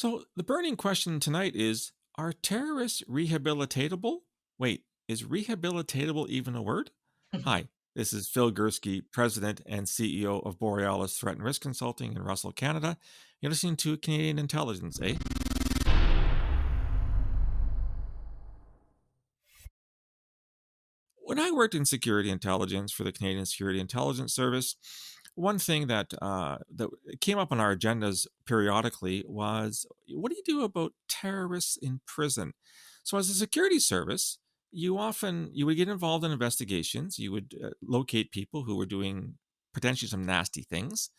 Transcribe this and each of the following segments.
So the burning question tonight is, are terrorists rehabilitatable? Wait, is rehabilitatable even a word? Hi, this is Phil Gurski, President and CEO of Borealis Threat and Risk Consulting in Russell, Canada. You're listening to Canadian Intelligence, eh? When I worked in security intelligence for the Canadian Security Intelligence Service, one thing that came up on our agendas periodically was, what do you do about terrorists in prison? So, as a security service, you would get involved in investigations. You would locate people who were doing potentially some nasty things,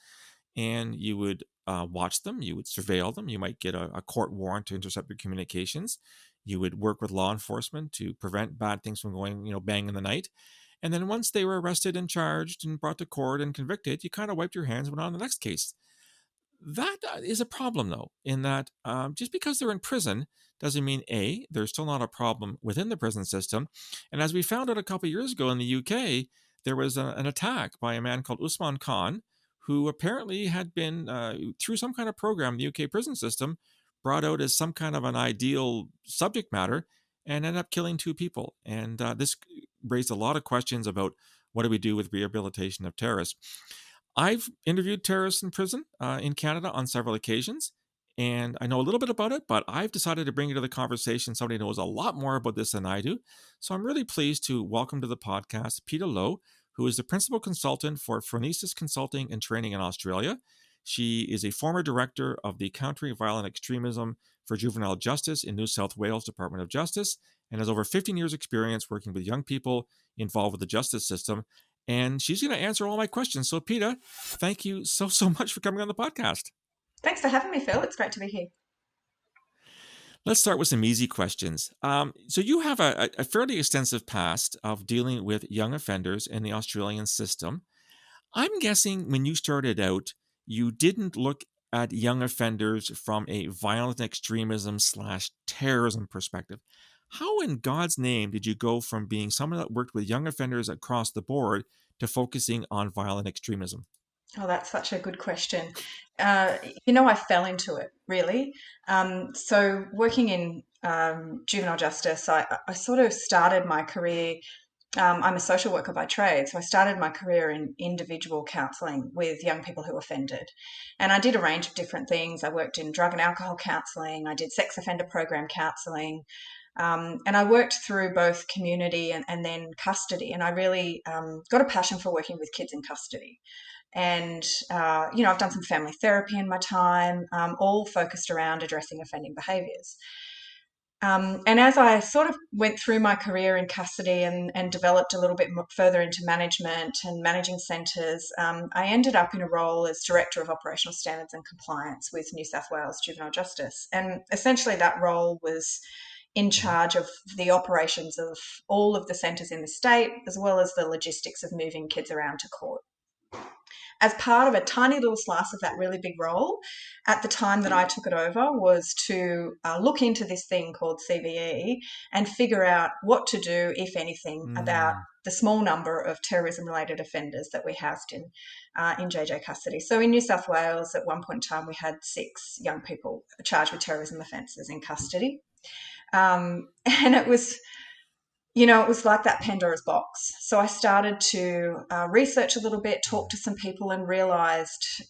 and you would watch them, you would surveil them, you might get a court warrant to intercept your communications, you would work with law enforcement to prevent bad things from going, bang in the night. And then once they were arrested and charged and brought to court and convicted, you kind of wiped your hands and went on to the next case. That is a problem, though, in that just because they're in prison doesn't mean, A, there's still not a problem within the prison system. And as we found out a couple of years ago in the UK, there was an attack by a man called Usman Khan, who apparently had been, through some kind of program in the UK prison system, brought out as some kind of an ideal subject matter and ended up killing two people. And this raised a lot of questions about what do we do with rehabilitation of terrorists. I've interviewed terrorists in prison in Canada on several occasions, and I know a little bit about it, but I've decided to bring into the conversation somebody who knows a lot more about this than I do. So I'm really pleased to welcome to the podcast Peta Lowe, who is the principal consultant for Phronesis Consulting and Training in Australia. She is a former director of the Counter Violent Extremism for Juvenile Justice in New South Wales Department of Justice and has over 15 years' experience working with young people involved with the justice system. And she's going to answer all my questions. So, Peta, thank you so much for coming on the podcast. Thanks for having me, Phil. It's great to be here. Let's start with some easy questions. So you have a fairly extensive past of dealing with young offenders in the Australian system. I'm guessing when you started out, you didn't look at young offenders from a violent extremism / terrorism perspective. How in God's name did you go from being someone that worked with young offenders across the board to focusing on violent extremism? Oh, that's such a good question. I fell into it really. So working in juvenile justice, I sort of started my career. I'm a social worker by trade, so I started my career in individual counselling with young people who offended. And I did a range of different things. I worked in drug and alcohol counselling, I did sex offender program counselling, and I worked through both community and then custody. And I really got a passion for working with kids in custody. And, I've done some family therapy in my time, all focused around addressing offending behaviours. And as I sort of went through my career in custody and developed a little bit further into management and managing centres, I ended up in a role as Director of Operational Standards and Compliance with New South Wales Juvenile Justice. And essentially that role was in charge of the operations of all of the centres in the state, as well as the logistics of moving kids around to court. As part of a tiny little slice of that really big role, at the time that I took it over, was to look into this thing called CVE and figure out what to do, if anything, about the small number of terrorism-related offenders that we housed in JJ custody. So in New South Wales, at one point in time, we had 6 young people charged with terrorism offences in custody. And it was like that Pandora's box. So I started to research a little bit, talk to some people, and realised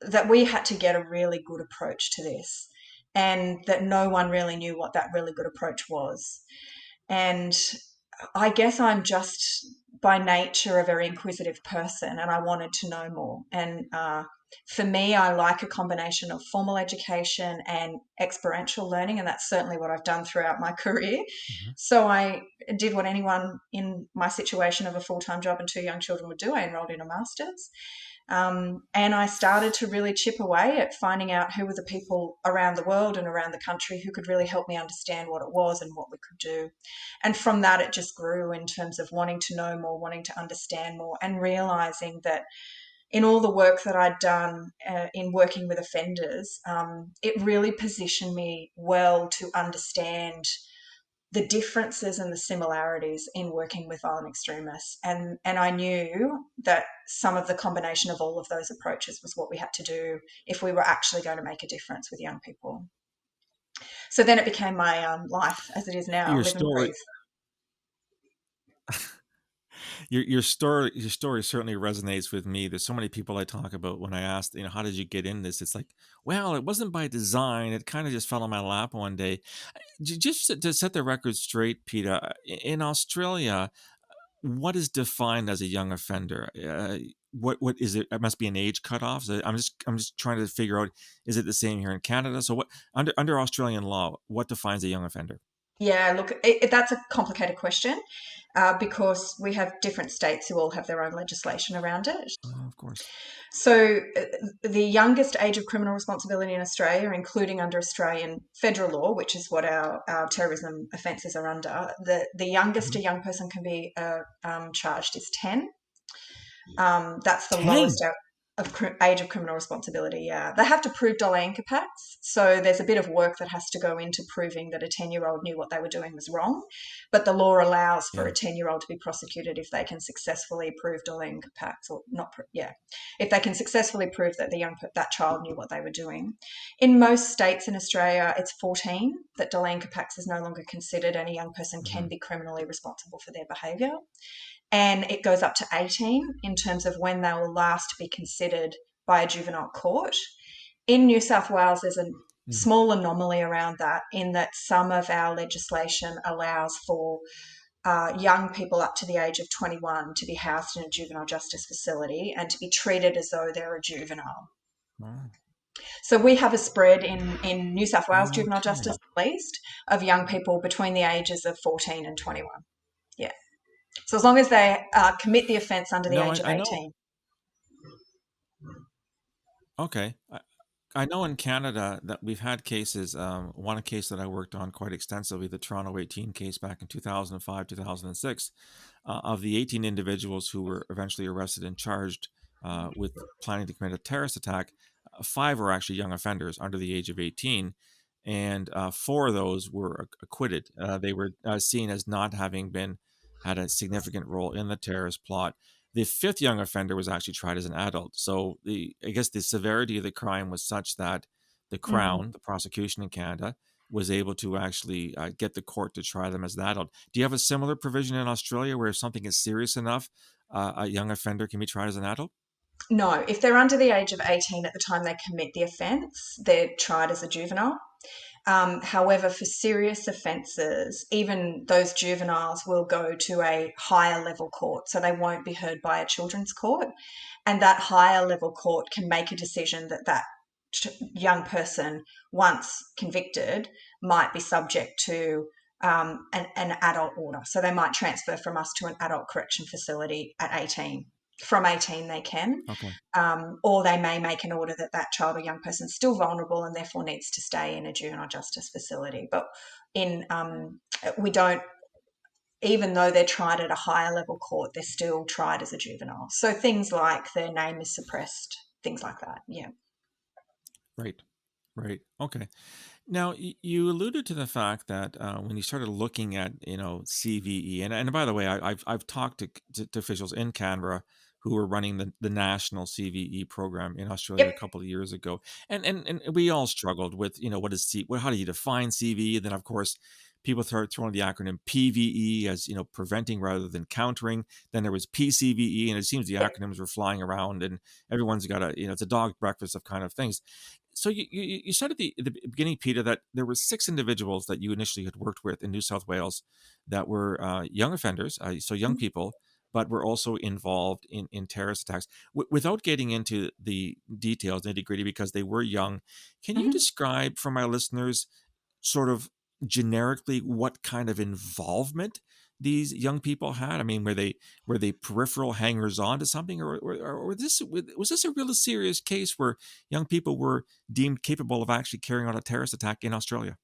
that we had to get a really good approach to this, and that no one really knew what that really good approach was. And I guess I'm just by nature a very inquisitive person, and I wanted to know more. And for me, I like a combination of formal education and experiential learning, and that's certainly what I've done throughout my career. Mm-hmm. So I did what anyone in my situation of a full-time job and 2 young children would do. I enrolled in a master's. And I started to really chip away at finding out who were the people around the world and around the country who could really help me understand what it was and what we could do. And from that, it just grew in terms of wanting to know more, wanting to understand more, and realising that in all the work that I'd done in working with offenders, it really positioned me well to understand the differences and the similarities in working with violent extremists. And I knew that some of the combination of all of those approaches was what we had to do if we were actually going to make a difference with young people. So then it became my life as it is now, Your live and breathe. story your story certainly resonates with me. There's so many people I talk about when I ask, how did you get in this? It's like, well, it wasn't by design. It kind of just fell on my lap one day. Just to set the record straight, Peter, in Australia, what is defined as a young offender? What is it? It must be an age cutoff. So I'm just trying to figure out, is it the same here in Canada? So what under Australian law, what defines a young offender? Yeah, look, that's a complicated question because we have different states who all have their own legislation around it. Of course. So, the youngest age of criminal responsibility in Australia, including under Australian federal law, which is what our terrorism offences are under, the youngest Mhm. a young person can be charged is 10. That's the 10. lowest age of criminal responsibility. Yeah, they have to prove dollar incapacits, so there's a bit of work that has to go into proving that a 10-year-old knew what they were doing was wrong. But the law allows for Yeah. a 10-year-old to be prosecuted if they can successfully prove dollar incapacits, or not. Yeah, if they can successfully prove that that child knew what they were doing. In most states in Australia, it's 14 that dollar incapacits is no longer considered, and a young person can Mhm. be criminally responsible for their behaviour, and it goes up to 18 in terms of when they will last be considered by a juvenile court. In New South Wales, there's a Mhm. small anomaly around that in that some of our legislation allows for young people up to the age of 21 to be housed in a juvenile justice facility and to be treated as though they're a juvenile. Wow. So we have a spread in New South Wales juvenile Okay. justice, at least, of young people between the ages of 14 and 21. Yeah. So as long as they commit the offence under the No, age I, of I know. 18. Okay. I know in Canada that we've had cases. One case that I worked on quite extensively, the Toronto 18 case back in 2005, 2006, of the 18 individuals who were eventually arrested and charged with planning to commit a terrorist attack. Five were actually young offenders under the age of 18, and four of those were acquitted. They were seen as not having had a significant role in the terrorist plot. The fifth young offender was actually tried as an adult. So I guess the severity of the crime was such that the Mm. Crown, the prosecution in Canada, was able to actually get the court to try them as an adult. Do you have a similar provision in Australia where if something is serious enough, a young offender can be tried as an adult? No, if they're under the age of 18 at the time they commit the offence, they're tried as a juvenile. However, for serious offences, even those juveniles will go to a higher level court, so they won't be heard by a children's court. And that higher level court can make a decision that young person, once convicted, might be subject to an adult order. So they might transfer from us to an adult correction facility at 18. From 18, they can, Okay. or they may make an order that that child or young person is still vulnerable and therefore needs to stay in a juvenile justice facility. But in we don't, even though they're tried at a higher level court, they're still tried as a juvenile. So things like their name is suppressed, things like that. Yeah. Right. Right. Okay. Now, you alluded to the fact that when you started looking at, CVE, and by the way, I've talked to officials in Canberra who were running the national CVE program in Australia a Yep. couple of years ago, and we all struggled with, what is how do you define CVE? Then, of course, people started throwing the acronym PVE as, preventing rather than countering. Then there was PCVE, and it seems the acronyms were flying around, and everyone's got it's a dog breakfast of kind of things. So you said at the beginning, Peter, that there were six individuals that you initially had worked with in New South Wales that were young offenders, so young people, but were also involved in terrorist attacks. Without getting into the details, nitty gritty, because they were young, can you Mm-hmm. describe for my listeners sort of generically what kind of involvement these young people had? I mean, were they peripheral hangers on to something, or was this a really serious case where young people were deemed capable of actually carrying out a terrorist attack in Australia?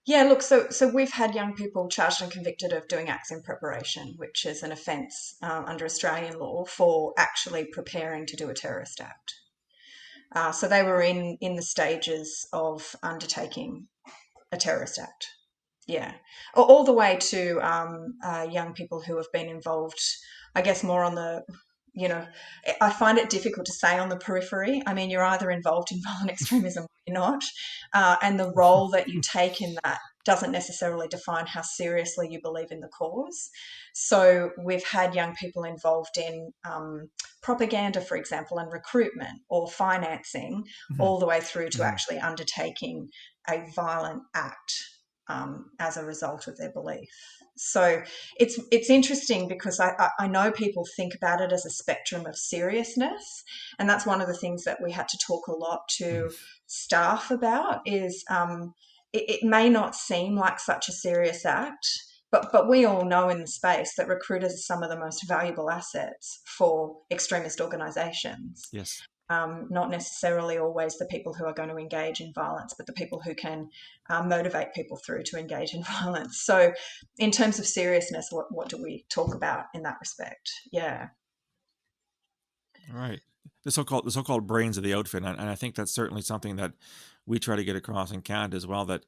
Yeah, look, so we've had young people charged and convicted of doing acts in preparation, which is an offence under Australian law for actually preparing to do a terrorist act. So they were in the stages of undertaking a terrorist act. Yeah, all the way to young people who have been involved, I guess, more on the, you know, I find it difficult to say on the periphery. I mean, you're either involved in violent extremism or you're not, and the role that you take in that doesn't necessarily define how seriously you believe in the cause. So we've had young people involved in propaganda, for example, and recruitment or financing, Mhm. all the way through to Mhm. actually undertaking a violent act as a result of their belief. So it's interesting because I know people think about it as a spectrum of seriousness, and that's one of the things that we had to talk a lot to Mhm. staff about. Is it may not seem like such a serious act, but we all know in the space that recruiters are some of the most valuable assets for extremist organisations. Yes. Not necessarily always the people who are going to engage in violence, but the people who can motivate people through to engage in violence. So, in terms of seriousness, what do we talk about in that respect? Yeah. All right. The so-called brains of the outfit, and I think that's certainly something that we try to get across in Canada as well. That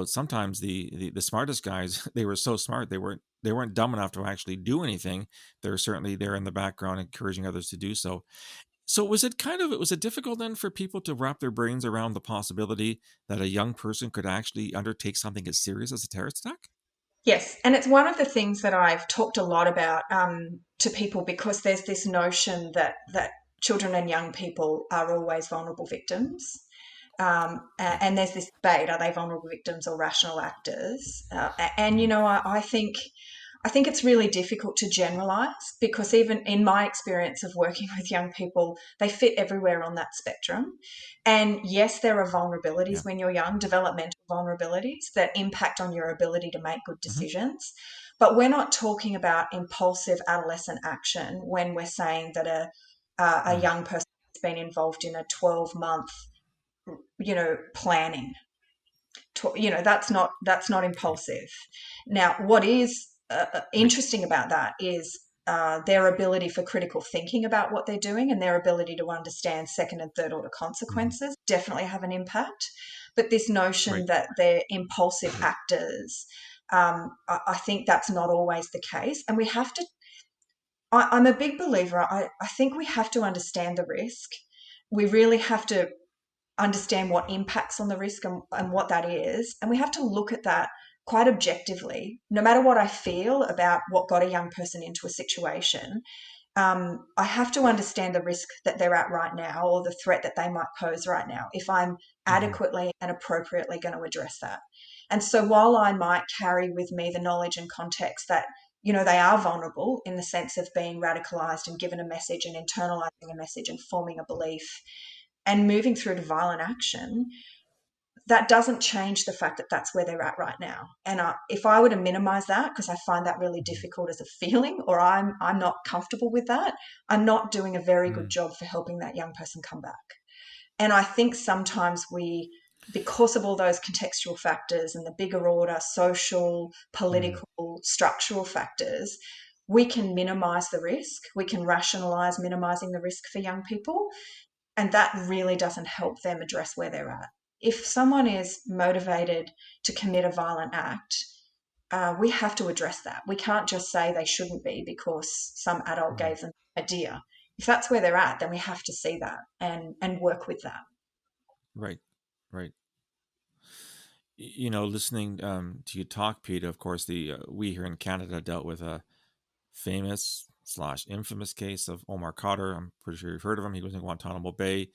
sometimes the smartest guys they were so smart they weren't dumb enough to actually do anything. They're certainly there in the background encouraging others to do so. So was it difficult then for people to wrap their brains around the possibility that a young person could actually undertake something as serious as a terrorist attack? Yes, and it's one of the things that I've talked a lot about to people because there's this notion that children and young people are always vulnerable victims. Okay. And there's this debate: are they vulnerable victims or rational actors? And Hmm. I think it's really difficult to generalize because even in my experience of working with young people, they fit everywhere on that spectrum. And yes, there are Yeah. vulnerabilities when you're young, developmental vulnerabilities that impact on your ability to make good Hmm. decisions. But we're not talking about impulsive adolescent action when we're saying that a Hmm. young person has been involved in a 12-month, planning. That's not Okay. impulsive. Now, what is Right. interesting about that is their ability for critical thinking about what they're doing and their ability to understand second and third order Hmm. consequences definitely have an impact. But this notion Right. that they're impulsive actors, I think that's not always the case. And we have to, I'm a big believer, I think we have to understand the risk. We really have to understand what impacts on the risk and what that is. And we have to look at that quite objectively. No matter what I feel about what got a young person into a situation, I have to understand the risk that they're at right now or the threat that they might pose right now if I'm Hmm. adequately and appropriately going to address that. And so while I might carry with me the knowledge and context that they are vulnerable in the sense of being radicalized and given a message and internalizing a message and forming a belief and moving through to violent action, that doesn't change the fact that that's where they're at right now. And if I were to minimize that, because I find that really difficult as a feeling, or I'm not comfortable with that, I'm not doing a very good Hmm. job for helping that young person come back. And I think sometimes because of all those contextual factors and the bigger order, social, Hmm. political, structural factors, we can minimize the risk. We can rationalize minimizing the risk for young people, and that really doesn't help them address where they're at. If someone is motivated to commit a violent act, we have to address that. We can't just say they shouldn't be because some adult Hmm. gave them an idea. If that's where they're at, then we have to see that and work with that. Right. Right. Listening to you talk, Peter. Of course, the we here in Canada dealt with a famous slash infamous case of Omar Khadr. I'm pretty sure you've heard of him. He was in Guantanamo Bay.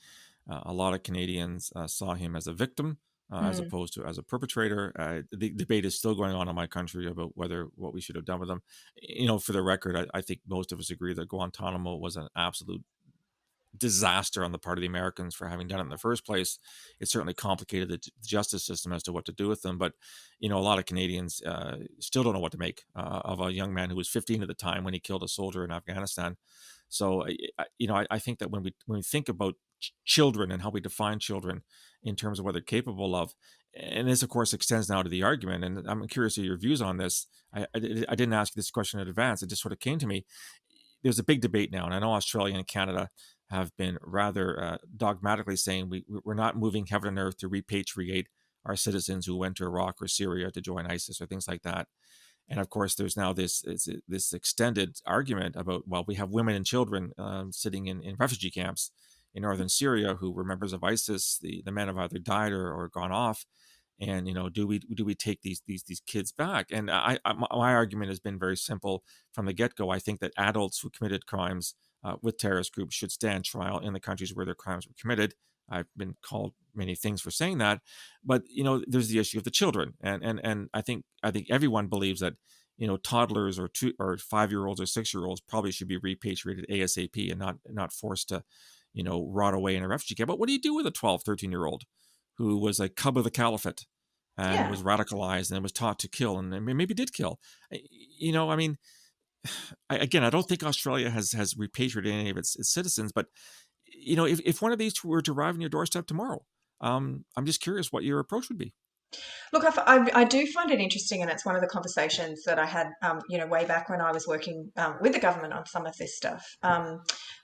A lot of Canadians saw him as a victim as Mm, opposed to as a perpetrator. The debate is still going on in my country about whether what we should have done with him. For the record, I think most of us agree that Guantanamo was an absolute disaster on the part of the Americans for having done it in the first place. It certainly complicated the justice system as to what to do with them. But a lot of Canadians still don't know what to make of a young man who was 15 at the time when he killed a soldier in Afghanistan. So I think that when we think about children and how we define children in terms of what they're capable of, and this of course extends now to the argument, and I'm curious of your views on this. I didn't ask you this question in advance. It just sort of came to me. There's a big debate now, and I know Australia and Canada have been rather dogmatically saying we're not moving heaven and earth to repatriate are citizens who went to Iraq or Syria to join ISIS or things like that. And of course, there's now this extended argument about, well, we have women and children sitting in refugee camps in northern Syria who were members of ISIS. The men have either died or gone off. And do we take these kids back? And my argument has been very simple from the get-go. I think that adults who committed crimes with terrorist groups should stand trial in the countries where their crimes were committed. I've been called many things for saying that, but there's the issue of the children, and I think everyone believes that toddlers or 5-year-olds or 6-year-olds probably should be repatriated ASAP and not forced to rot away in a refugee camp. But what do you do with a 12, 13-year-old who was a cub of the caliphate and Yeah. was radicalized and was taught to kill and maybe did kill? I mean, again, I don't think Australia has repatriated any of its citizens, but if one of these were to arrive on your doorstep tomorrow, I'm just curious what your approach would be. Look, I do find it interesting, and it's one of the conversations that I had, way back when I was working with the government on some of this stuff.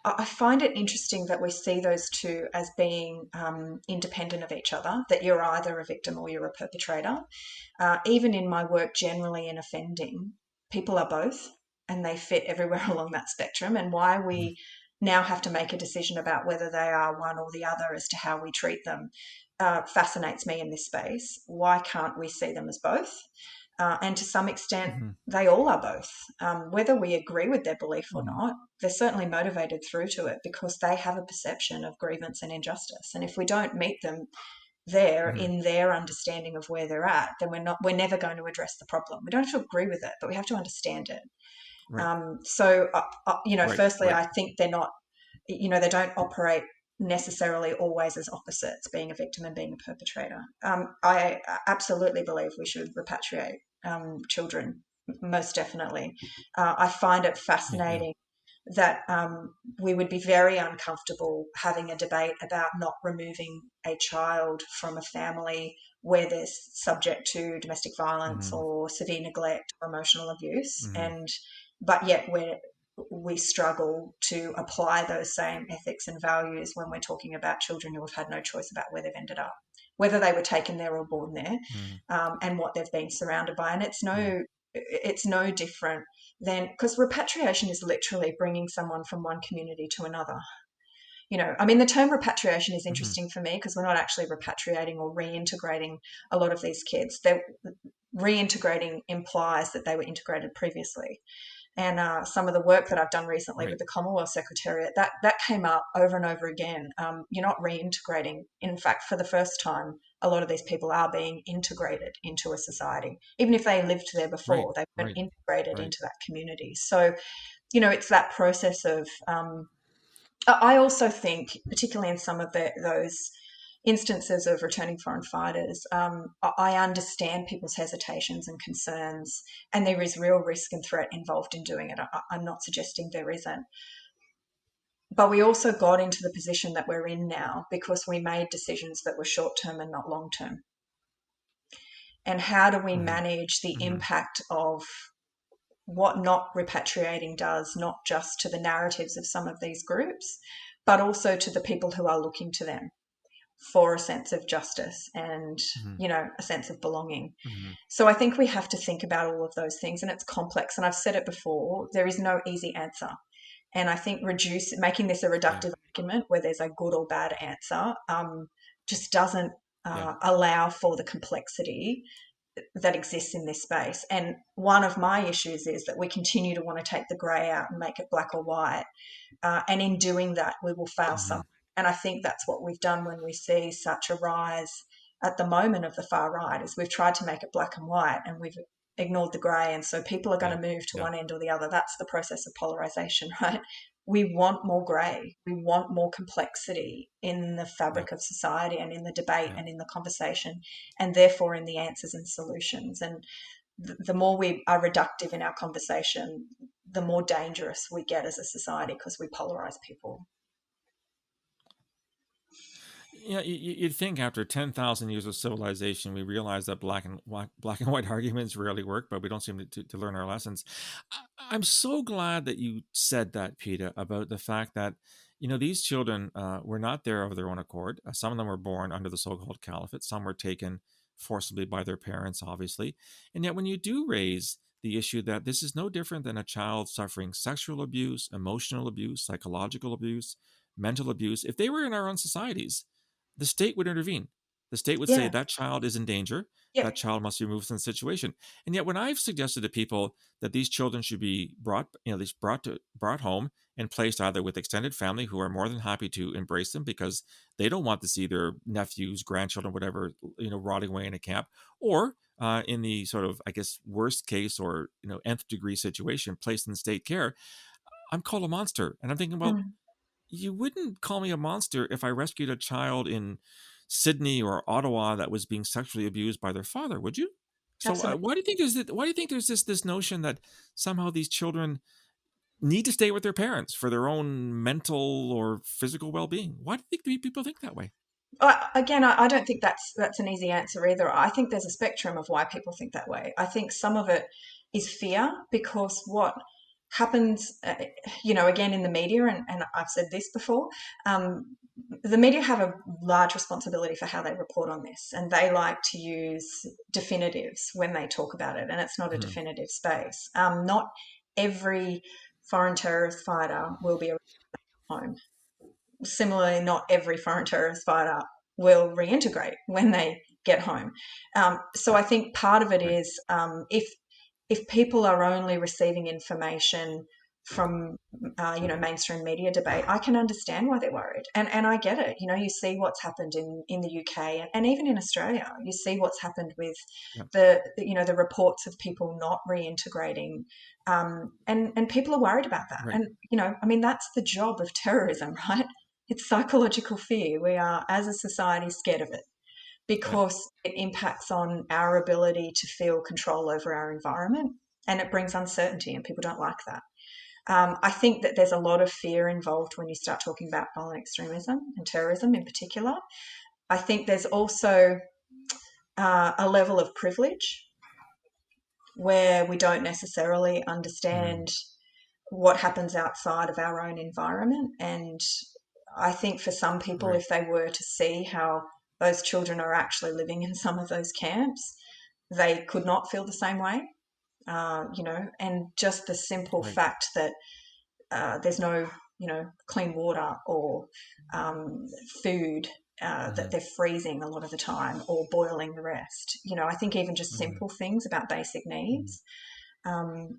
I find it interesting that we see those two as being independent of each other, that you're either a victim or you're a perpetrator. Even in my work generally in offending, people are both, and they fit everywhere along that spectrum. And why we now have to make a decision about whether they are one or the other as to how we treat them fascinates me in this space. Why can't we see them as both? And to some extent, Mm-hmm. they all are both. Whether we agree with their belief or Mm-hmm. not, they're certainly motivated through to it because they have a perception of grievance and injustice. And if we don't meet them there Mm-hmm. in their understanding of where they're at, then we're never going to address the problem. We don't have to agree with it, but we have to understand it. Right. Right. Firstly, Right. I think they're not, they don't operate necessarily always as opposites, being a victim and being a perpetrator. I absolutely believe we should repatriate children, most definitely. I find it Yeah. Yeah. fascinating that we would be very uncomfortable having a debate about not removing a child from a family where they're subject to domestic violence Mm-hmm. or severe neglect or emotional abuse, Mm-hmm. but yet we struggle to apply those same ethics and values when we're talking about children who have had no choice about where they've ended up, whether they were taken there or born there, Mm-hmm. and what they've been surrounded by. And Mm-hmm. it's no different than, because repatriation is literally bringing someone from one community to another. The term repatriation is Mm-hmm. interesting for me because we're not actually repatriating or reintegrating a lot of these kids. They're reintegrating implies that they were integrated previously. And some of the work that I've done recently Right. with the Commonwealth Secretariat, that came up over and over again. You're not reintegrating. In fact, for the first time, a lot of these people are being integrated into a society. Even if they lived there Right. before, they weren't Right. integrated Right. into that community. So, it's that process of I also think, particularly in some of those instances of returning foreign fighters, I understand people's hesitations and concerns, and there is real risk and threat involved in doing it. I'm not suggesting there isn't. But we also got into the position that we're in now because we made decisions that were short term and not long term. And how do we Mm-hmm. manage the Mm-hmm. impact of what not repatriating does, not just to the narratives of some of these groups, but also to the people who are looking to them for a sense of justice and, Mm-hmm. a sense of belonging. Mm-hmm. So I think we have to think about all of those things, and it's complex. And I've said it before, there is no easy answer. And I think making this a Yeah. reductive argument where there's a good or bad answer just doesn't Yeah. allow for the complexity that exists in this space. And one of my issues is that we continue to want to take the grey out and make it black or white. And in doing that, we will fail Mm-hmm. some. And I think that's what we've done when we see such a rise at the moment of the far right, is we've tried to make it black and white and we've ignored the grey. And so people are going Yeah. to move to Yeah. one end or the other. That's the process of polarization, right? We want more grey. We want more complexity in the Yeah. fabric of society and in the debate Yeah. and in the conversation, and therefore in the answers and solutions. And the more we are reductive in our conversation, the more dangerous we get as a society because we polarize people. Yeah, you'd think after 10,000 years of civilization, we realize that black and white arguments rarely work, but we don't seem to learn our lessons. I'm so glad that you said that, Peta, about the fact that, these children were not there of their own accord. Some of them were born under the so-called caliphate. Some were taken forcibly by their parents, obviously. And yet, when you do raise the issue that this is no different than a child suffering sexual abuse, emotional abuse, psychological abuse, mental abuse, if they were in our own societies, the state would intervene. The state would say Yeah. that child is in danger. Yeah. That child must be removed from the situation. And yet, when I've suggested to people that these children should be brought, these brought home and placed either with extended family who are more than happy to embrace them because they don't want to see their nephews, grandchildren, whatever, rotting away in a camp, or in the sort of, I guess, worst case or nth degree situation, placed in state care, I'm called a monster. And I'm thinking, well, Mm, you wouldn't call me a monster if I rescued a child in Sydney or Ottawa that was being sexually abused by their father, would you? So absolutely. why do you think there's this notion that somehow these children need to stay with their parents for their own mental or physical well-being? Why do people think that way? Again, I don't think that's an easy answer either. I think there's a spectrum of why people think that way. I think some of it is fear because what happens, again in the media, and I've said this before, the media have a large responsibility for how they report on this, and they like to use definitives when they talk about it, and it's not a Mhm. definitive space. Not every foreign terrorist fighter will be a home. Similarly, not every foreign terrorist fighter will reintegrate when they get home. So I think part of it Right. is if people are only receiving information from mainstream media debate, I can understand why they're worried, and I get it. You see what's happened in the UK and even in Australia. You see what's happened with Yeah. the reports of people not reintegrating, and people are worried about that. Right. And I mean that's the job of terrorism, right? It's psychological fear. We are, as a society, scared of it Right. because it impacts on our ability to feel control over our environment, and it brings uncertainty, and people don't like that. I think that there's a lot of fear involved when you start talking about violent extremism and terrorism in particular. I think there's also a level of privilege where we don't necessarily Mm. understand what happens outside of our own environment. And I think for some people, Right. if they were to see how those children are actually living in some of those camps, they could not feel the same way. And just the simple Right. fact that there's no, clean water or food. That Hmm. they're freezing a lot of the time or boiling the rest. I think even just Hmm. simple things about basic Hmm. needs.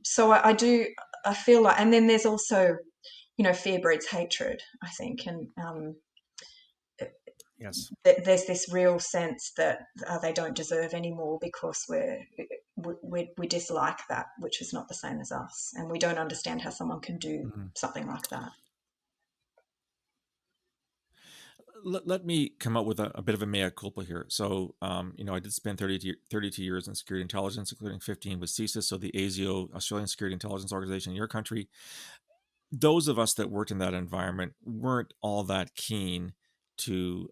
So I do, I feel like, and then there's also, fear breeds hatred, I think. And Yes. there's this real sense that they don't deserve anymore because we dislike that, which is not the same as us. And we don't understand how someone can do Mhm. something like that. Let me come up with a bit of a mea culpa here. So, I did spend 32 years in security intelligence, including 15 with CSIS, so the ASIO, Australian Security Intelligence Organization in your country. Those of us that worked in that environment weren't all that keen to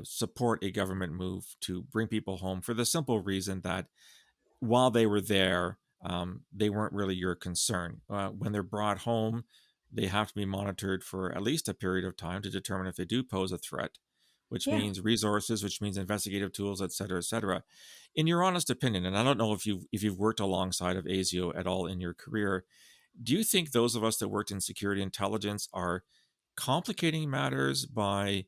support a government move to bring people home for the simple reason that while they were there, they weren't really your concern. When they're brought home, they have to be monitored for at least a period of time to determine if they do pose a threat, which Yeah. means resources, which means investigative tools, et cetera, et cetera. In your honest opinion, and I don't know if you've worked alongside of ASIO at all in your career, do you think those of us that worked in security intelligence are complicating matters by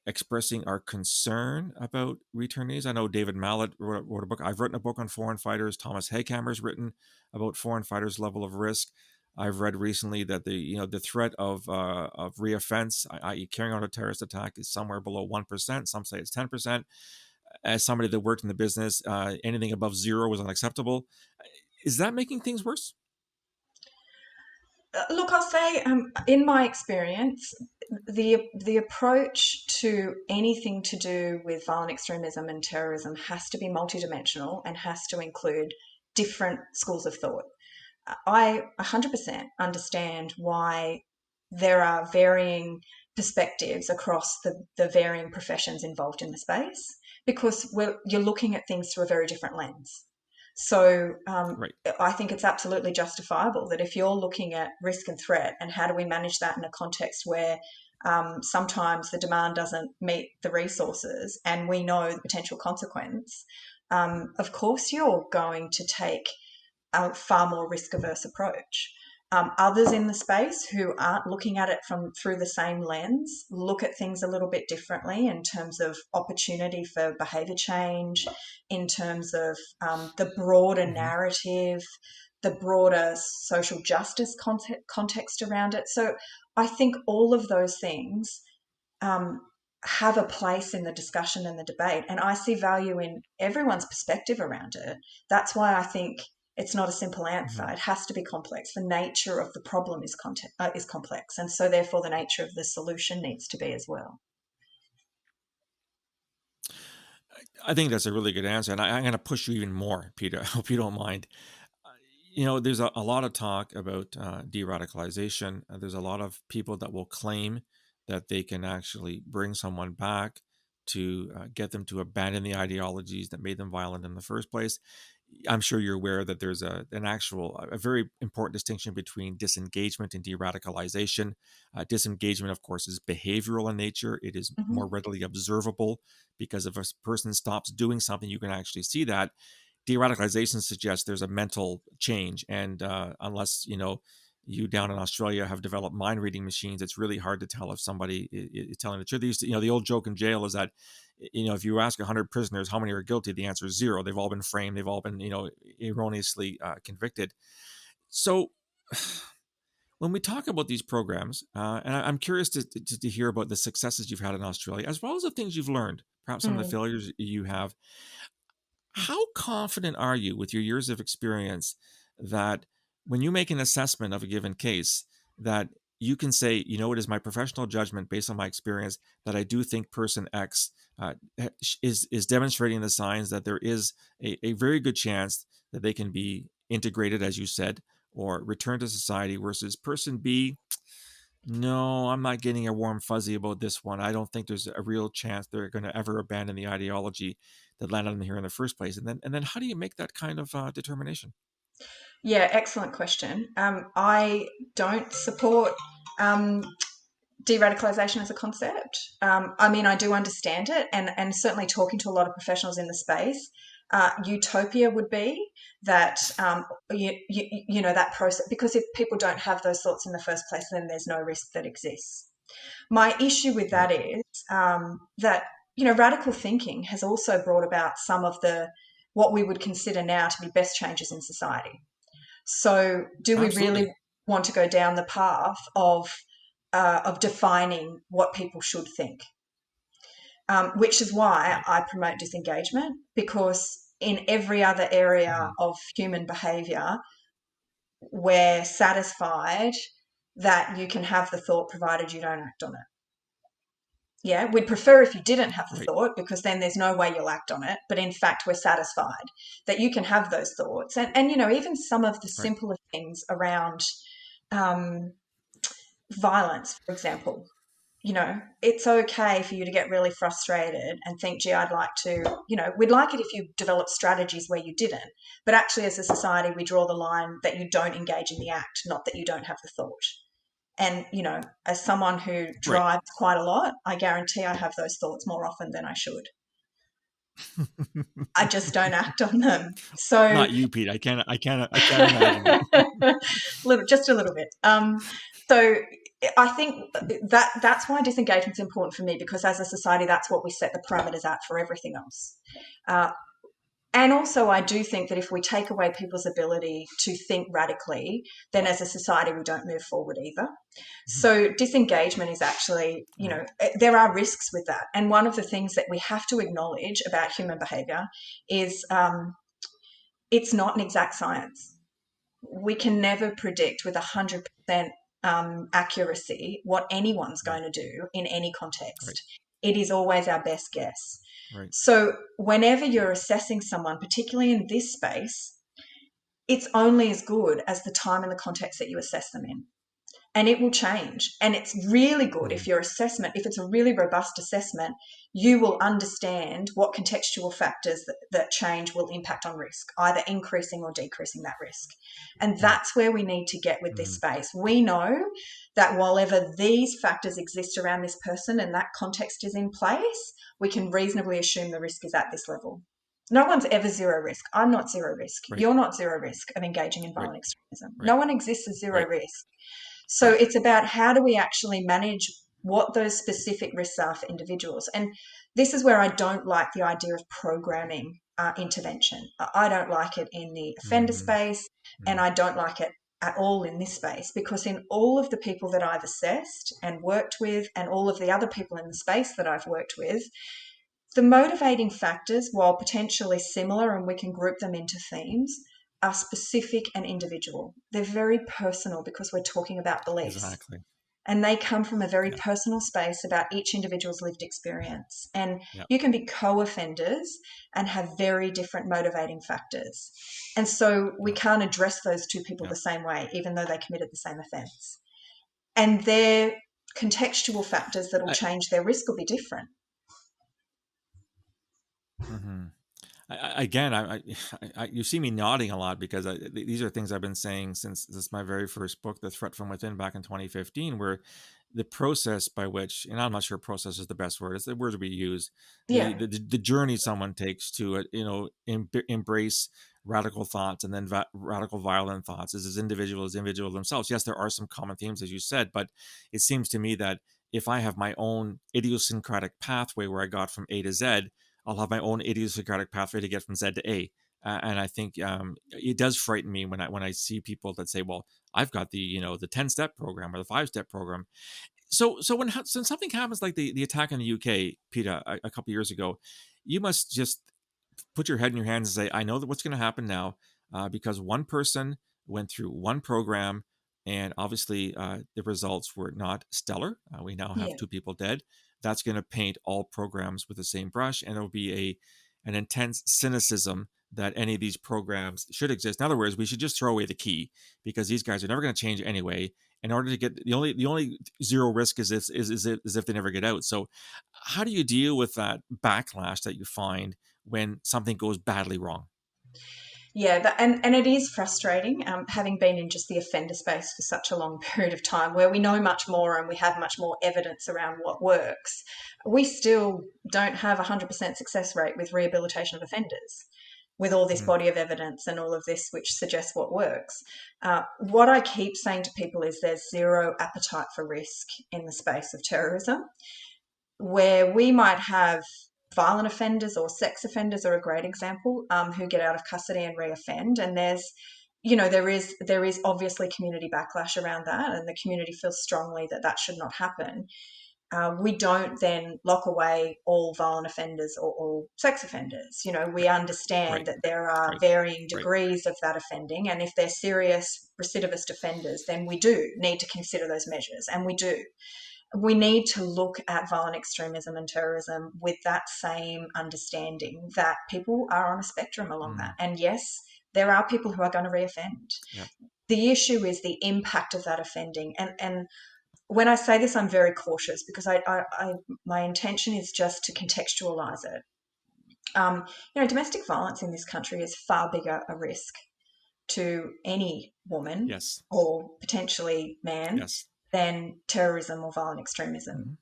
expressing our concern about returnees? I know David Mallet wrote a book. I've written a book on foreign fighters. Thomas Hagehammer's written about foreign fighters' level of risk. I've read recently that the threat of reoffense, i.e., carrying out a terrorist attack, is somewhere below 1%. Some say it's 10%. As somebody that worked in the business, anything above zero was unacceptable. Is that making things worse? Look, I'll say, in my experience, the approach to anything to do with violent extremism and terrorism has to be multidimensional and has to include different schools of thought. I 100% understand why there are varying perspectives across the varying professions involved in the space because you're looking at things through a very different lens. So Right. I think it's absolutely justifiable that if you're looking at risk and threat and how do we manage that in a context where sometimes the demand doesn't meet the resources and we know the potential consequence, of course you're going to take a far more risk-averse approach. Others in the space who aren't looking at it through the same lens look at things a little bit differently in terms of opportunity for behaviour change, in terms of the broader narrative, the broader social justice context around it. So I think all of those things have a place in the discussion and the debate, and I see value in everyone's perspective around it. That's why I think it's not a simple answer. It has to be complex. The nature of the problem is complex, and so therefore the nature of the solution needs to be as well. I think that's a really good answer, and I'm going to push you even more, Peter. I hope you don't mind. There's a lot of talk about de-radicalization. There's a lot of people that will claim that they can actually bring someone back to get them to abandon the ideologies that made them violent in the first place. I'm sure you're aware that there's a very important distinction between disengagement and de-radicalization. Disengagement, of course, is behavioral in nature. It is more readily observable because if a person stops doing something, you can actually see that. De-radicalization suggests there's a mental change, and unless you down in Australia have developed mind reading machines, it's really hard to tell if somebody is telling the truth. The old joke in jail is that if you ask 100 prisoners how many are guilty, the answer is 0. They've all been framed. They've all been erroneously convicted. So when we talk about these programs, and I'm curious to hear about the successes you've had in Australia, as well as the things you've learned, perhaps some of the failures you have. How confident are you with your years of experience that when you make an assessment of a given case, that you can say, it is my professional judgment based on my experience that I do think person X is demonstrating the signs that there is a very good chance that they can be integrated, as you said, or return to society, versus person B, no, I'm not getting a warm fuzzy about this one. I don't think there's a real chance they're going to ever abandon the ideology that landed them here in the first place. And then how do you make that kind of determination? Yeah, excellent question. I don't support de-radicalisation as a concept. I do understand it, and certainly talking to a lot of professionals in the space, utopia would be that that process, because if people don't have those thoughts in the first place, then there's no risk that exists. My issue with that is that radical thinking has also brought about some of what we would consider now to be best changes in society. So do we really want to go down the path of defining what people should think? Which is why I promote disengagement, because in every other area of human behaviour, we're satisfied that you can have the thought provided you don't act on it. Yeah, we'd prefer if you didn't have the thought, because then there's no way you'll act on it. But in fact, we're satisfied that you can have those thoughts. And even some of the simpler things around violence, for example. It's okay for you to get really frustrated and think, gee, I'd like to, we'd like it if you developed strategies where you didn't. But actually, as a society, we draw the line that you don't engage in the act, not that you don't have the thought. And, as someone who drives quite a lot, I guarantee I have those thoughts more often than I should. I just don't act on them. So not you, Pete. I can't imagine. Just a little bit. So I think that's why disengagement is important for me, because as a society, that's what we set the parameters at for everything else. And also, I do think that if we take away people's ability to think radically, then as a society, we don't move forward either. So disengagement is actually, there are risks with that. And one of the things that we have to acknowledge about human behaviour is it's not an exact science. We can never predict with 100% accuracy what anyone's going to do in any context. It is always our best guess. So whenever you're assessing someone, particularly in this space, it's only as good as the time and the context that you assess them in. and it will change. And it's really good Mm. if your assessment, if it's a really robust assessment, you will understand what contextual factors that change will impact on risk, either increasing or decreasing that risk. And Mm. that's where we need to get with this Mm. space. We know that while ever these factors exist around this person and that context is in place, we can reasonably assume the risk is at this level. No one's ever zero risk. I'm not zero risk. Right. You're not zero risk of engaging in Right. violent extremism. Right. No one exists as zero Right. risk. So Right. it's about how do we actually manage what those specific risks are for individuals. And this is where I don't like the idea of programming intervention. I don't like it in the offender Mm. space, and Mm. I don't like it at all in this space, because in all of the people that I've assessed and worked with, and all of the other people in the space that I've worked with, the motivating factors, while potentially similar and we can group them into themes, are specific and individual. They're very personal because we're talking about beliefs. Exactly. And they come from a very Yeah. personal space about each individual's lived experience. And Yeah. you can be co-offenders and have very different motivating factors. And so we Yeah. can't address those two people Yeah. the same way, even though they committed the same offence. And their contextual factors that will I, change their risk will be different. mhm. Again, you see me nodding a lot because these are things I've been saying since my very first book, The Threat from Within, back in 2015, where the process by which, and I'm not sure process is the best word, it's the word we use, Yeah. the journey someone takes to embrace radical thoughts and then radical violent thoughts as individual themselves. Yes, there are some common themes, as you said, but it seems to me that if I have my own idiosyncratic pathway where I got from A to Z, I'll have my own idiosyncratic pathway to get from Z to A. And I think it does frighten me when I see people that say, "Well, I've got the 10-step program or the 5-step program." So when something happens like the attack in the UK, Peta, a couple years ago, you must just put your head in your hands and say, "I know that what's going to happen now, because one person went through one program, and obviously the results were not stellar. We now have Yeah. 2 people dead. That's going to paint all programs with the same brush, and there will be an intense cynicism that any of these programs should exist. In other words, we should just throw away the key because these guys are never going to change anyway. In order to get the only zero risk is if they never get out. So, how do you deal with that backlash that you find when something goes badly wrong? Yeah, and it is frustrating, having been in just the offender space for such a long period of time, where we know much more and we have much more evidence around what works. We still don't have a 100% success rate with rehabilitation of offenders, with all this Mm. body of evidence and all of this which suggests what works. What I keep saying to people is there's zero appetite for risk in the space of terrorism, where we might have violent offenders or sex offenders are a great example, who get out of custody and reoffend. And there is obviously community backlash around that, and the community feels strongly that that should not happen. We don't then lock away all violent offenders or all sex offenders. We understand Right, that there are right, varying right. degrees of that offending, and if they're serious recidivist offenders, then we do need to consider those measures, and we do. We need to look at violent extremism and terrorism with that same understanding that people are on a spectrum along that. Mm. And yes, there are people who are going to reoffend. Yeah. The issue is the impact of that offending. And when I say this, I'm very cautious because my intention is just to contextualize it. Domestic violence in this country is far bigger a risk to any woman Yes. or potentially man Yes. than terrorism or violent extremism.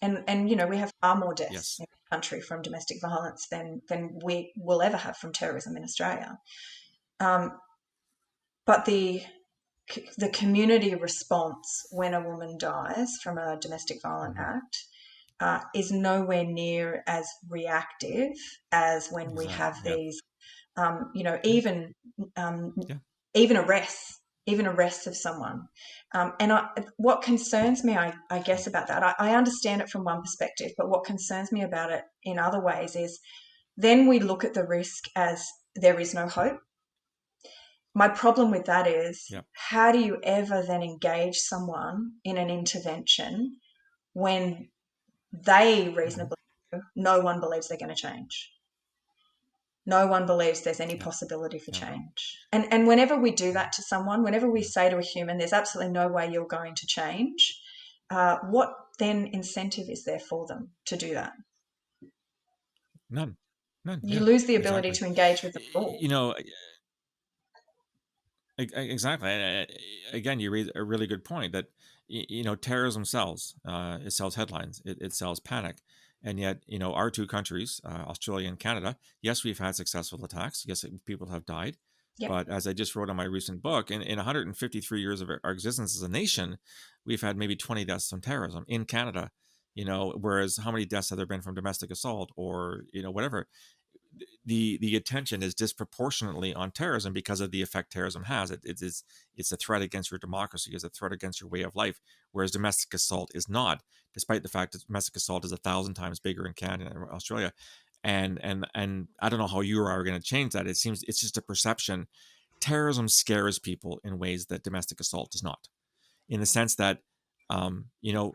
Hmm. And we have far more deaths Yes. in the country from domestic violence than we will ever have from terrorism in Australia. But the community response when a woman dies from a domestic violent Hmm. act is nowhere near as reactive as when we Exactly. have Yeah. these, Yeah. um, Yeah. even arrests of someone. And what concerns me, I Mm. guess, about that, I understand it from one perspective, but what concerns me about it in other ways is then we look at the risk as there is no hope. My problem with that is Yeah. how do you ever then engage someone in an intervention when they Hmm. reasonably know no one believes they're going to change? No one believes there's any Yeah. possibility for Yeah. change. And whenever we do Mm, that to someone, whenever we mm. say to a human, there's absolutely no way you're going to change, what then incentive is there for them to do that? None. None. You Yeah. lose the ability Exactly. to engage with them at all. You know, exactly. Again, you raise a really good point that terrorism sells. It sells headlines. It sells panic. And yet, our two countries, Australia and Canada, yes, we've had successful attacks. Yes, people have died. Yep. But as I just wrote on my recent book, in 153 years of our existence as a nation, we've had maybe 20 deaths from terrorism in Canada. Whereas how many deaths have there been from domestic assault or whatever? The attention is disproportionately on terrorism because of the effect terrorism has. It's a threat against your democracy, it's a threat against your way of life, whereas domestic assault is not, despite the fact that domestic assault is 1,000 times bigger in Canada and Australia. And I don't know how you are going to change that. It seems it's just a perception. Terrorism scares people in ways that domestic assault does not, in the sense that, um, you know,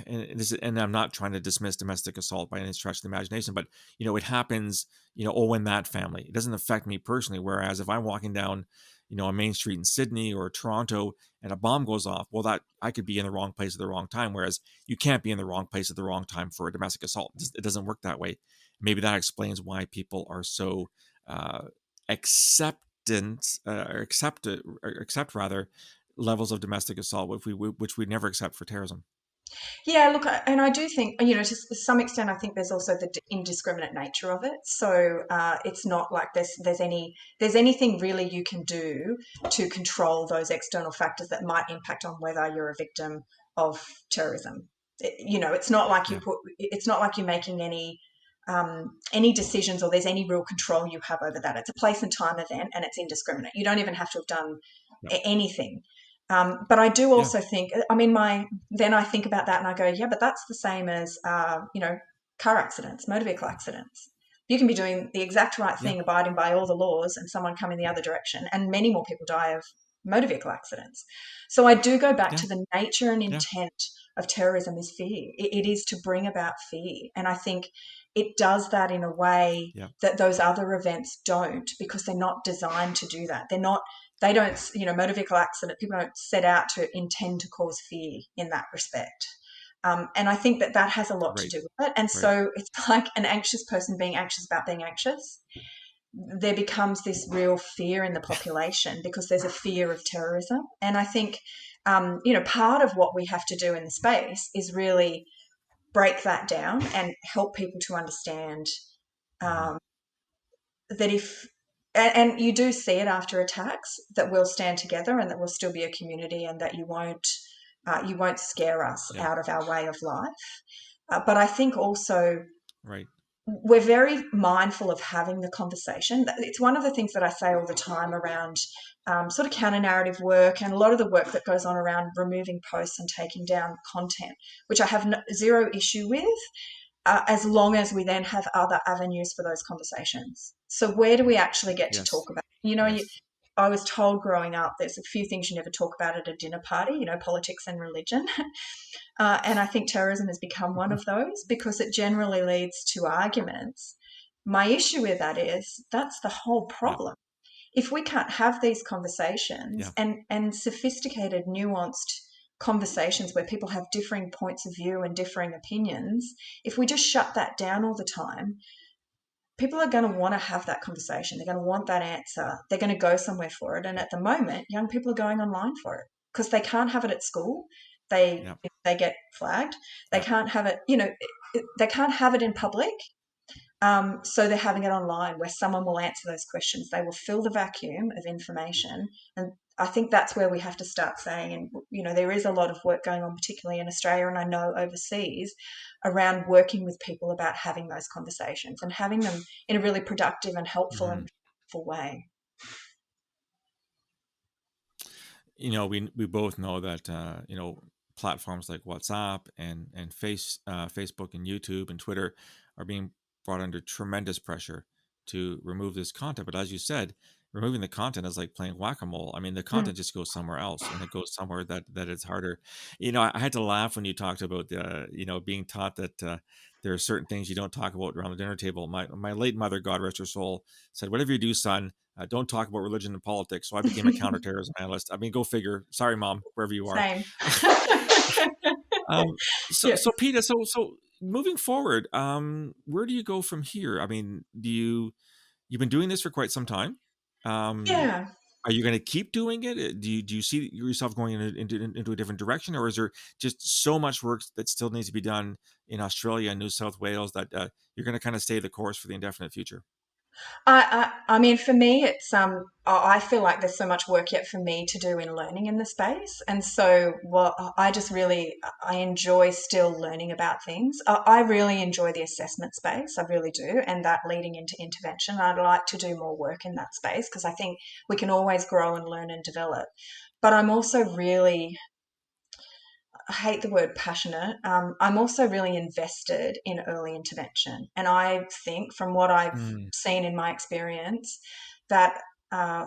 and I'm not trying to dismiss domestic assault by any stretch of the imagination, but it happens, oh, in that family, it doesn't affect me personally. Whereas if I'm walking down, a main street in Sydney or Toronto and a bomb goes off, well, that I could be in the wrong place at the wrong time. Whereas you can't be in the wrong place at the wrong time for a domestic assault. It doesn't work that way. Maybe that explains why people are so acceptant, or accept rather levels of domestic assault, which we never accept for terrorism. Yeah, look, and I do think, to some extent, I think there's also the indiscriminate nature of it. So it's not like there's anything really you can do to control those external factors that might impact on whether you're a victim of terrorism. It's not like Yeah, it's not like you're making any decisions, or there's any real control you have over that. It's a place and time event, and it's indiscriminate. You don't even have to have done yeah, anything. But I do yeah, also think, then I think about that and I go, yeah, but that's the same as, car accidents, motor vehicle accidents. You can be doing the exact right yeah, thing, abiding by all the laws, and someone come in the other direction, and many more people die of motor vehicle accidents. So I do go back yeah, to the nature and yeah, intent of terrorism is fear. It is to bring about fear. And I think it does that in a way yeah, that those other events don't, because they're not designed to do that. They don't, motor vehicle accident, people don't set out to intend to cause fear in that respect. And I think that has a lot to right, do with it. And right, so it's like an anxious person being anxious about being anxious. There becomes this real fear in the population because there's a fear of terrorism. And I think, part of what we have to do in the space is really break that down and help people to understand hmm, um, that and you do see it after attacks, that we'll stand together and that we'll still be a community, and that you won't scare us yeah, out of our way of life. But I think also right, we're very mindful of having the conversation. It's one of the things that I say all the time around sort of counter narrative work, and a lot of the work that goes on around removing posts and taking down content, which I have zero issue with, as long as we then have other avenues for those conversations. So where do we actually get to talk yes, about? yes, I was told growing up there's a few things you never talk about at a dinner party, politics and religion. And I think terrorism has become one of those because it generally leads to arguments. My issue with that is that's the whole yeah, problem. If we can't have these conversations yeah, and sophisticated, nuanced conversations where people have differing points of view and differing opinions, if we just shut that down all the time, people are going to want to have that conversation. They're going to want that answer. They're going to go somewhere for it. And at the moment, young people are going online for it because they can't have it at school. yeah, If they get flagged, they yeah, can't have it. They can't have it in public. So they're having it online where someone will answer those questions. They will fill the vacuum of information. And I think that's where we have to start saying, and there is a lot of work going on, particularly in Australia and I know overseas, around working with people about having those conversations and having them in a really productive and helpful hmm. and full way. We both know that platforms like WhatsApp and Facebook and YouTube and Twitter are being brought under tremendous pressure to remove this content. But as you said, removing the content is like playing whack-a-mole. I mean, the Mm. content just goes somewhere else, and it goes somewhere that it's harder. I had to laugh when you talked about being taught that there are certain things you don't talk about around the dinner table. My late mother, God rest her soul, said, "Whatever you do, son, don't talk about religion and politics." So I became a counterterrorism analyst. I mean, go figure. Sorry, mom, wherever you are. Same. Um, so, Yes. so Peter, so moving forward, where do you go from here? I mean, you've been doing this for quite some time. Um, Yeah. are you going to keep doing it? Do you see yourself going into a different direction, or is there just so much work that still needs to be done in Australia and New South Wales that you're going to kind of stay the course for the indefinite future? I mean, for me, it's I feel like there's so much work yet for me to do in learning in the space, and so I just really I enjoy still learning about things. I really enjoy the assessment space, I really do, and that leading into intervention. I'd like to do more work in that space because I think we can always grow and learn and develop. But I'm also really I hate the word passionate. I'm also really invested in early intervention. And I think, from what I've Mm, seen in my experience, that uh,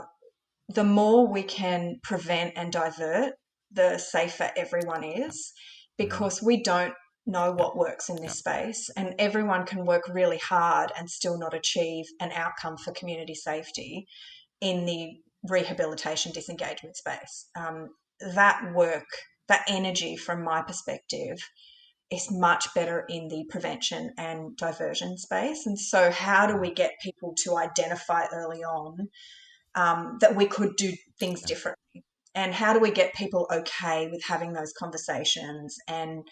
the more we can prevent and divert, the safer everyone is, mm, because we don't know yeah, what works in yeah, this space. And everyone can work really hard and still not achieve an outcome for community safety in the rehabilitation disengagement space. That work, that energy from my perspective, is much better in the prevention and diversion space. And so, how do mm, we get people to identify early on that we could do things yeah, differently? And how do we get people okay with having those conversations and,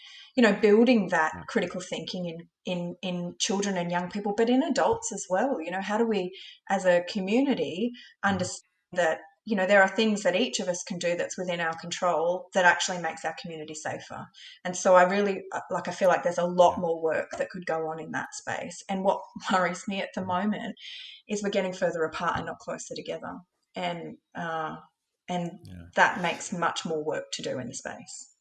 building that yeah, critical thinking in children and young people, but in adults as well? How do we, as a community, mhm, understand that, there are things that each of us can do that's within our control that actually makes our community safer. And so I really, I feel like there's a lot yeah, more work that could go on in that space. And what worries me at the mm, moment is we're getting further apart and not closer together. And yeah. that makes much more work to do in the space.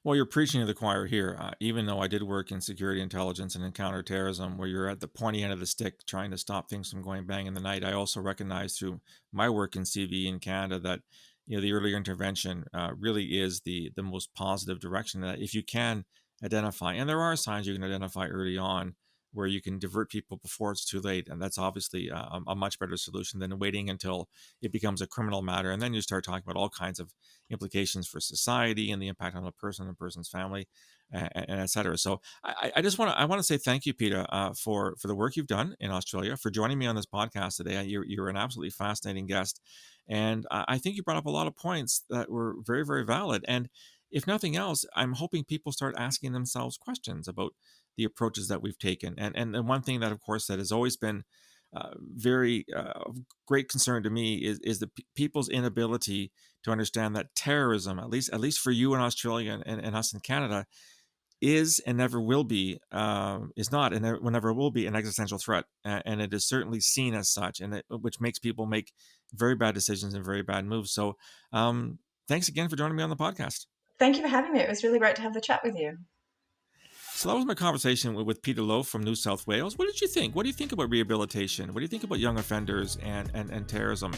Well, you're preaching to the choir here. Even though I did work in security intelligence and in counterterrorism, where you're at the pointy end of the stick trying to stop things from going bang in the night, I also recognize through my work in CV in Canada that the earlier intervention really is the most positive direction. That if you can identify, and there are signs you can identify early on, where you can divert people before it's too late, and that's obviously a much better solution than waiting until it becomes a criminal matter, and then you start talking about all kinds of implications for society and the impact on a person and a person's family, and et cetera. So I just want to say thank you, Peter, for the work you've done in Australia, for joining me on this podcast today. You're an absolutely fascinating guest, and I think you brought up a lot of points that were very, very valid. And if nothing else, I'm hoping people start asking themselves questions about the approaches that we've taken. And one thing that, of course, that has always been very great concern to me is the people's inability to understand that terrorism, at least for you in Australia and us in Canada, is and never will be is not and never will be an existential threat, and it is certainly seen as such, and which makes people make very bad decisions and very bad moves. So, thanks again for joining me on the podcast. Thank you for having me. It was really great to have the chat with you. So that was my conversation with Peta Lowe from New South Wales. What did you think? What do you think about rehabilitation? What do you think about young offenders and terrorism?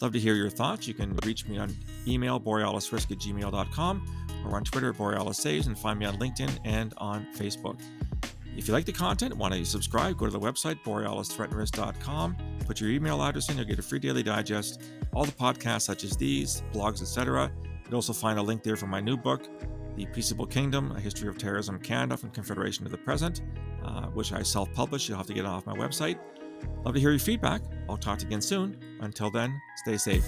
Love to hear your thoughts. You can reach me on email, borealisrisk@gmail.com, or on Twitter, Borealis Saves, and find me on LinkedIn and on Facebook. If you like the content, want to subscribe, go to the website, borealisthreatandrisk.com. Put your email address in, you'll get a free daily digest, all the podcasts such as these, blogs, etc. You'll also find a link there for my new book, The Peaceable Kingdom, A History of Terrorism Canada from Confederation to the Present, which I self-publish. You'll have to get it off my website. Love to hear your feedback. I'll talk to you again soon. Until then, stay safe.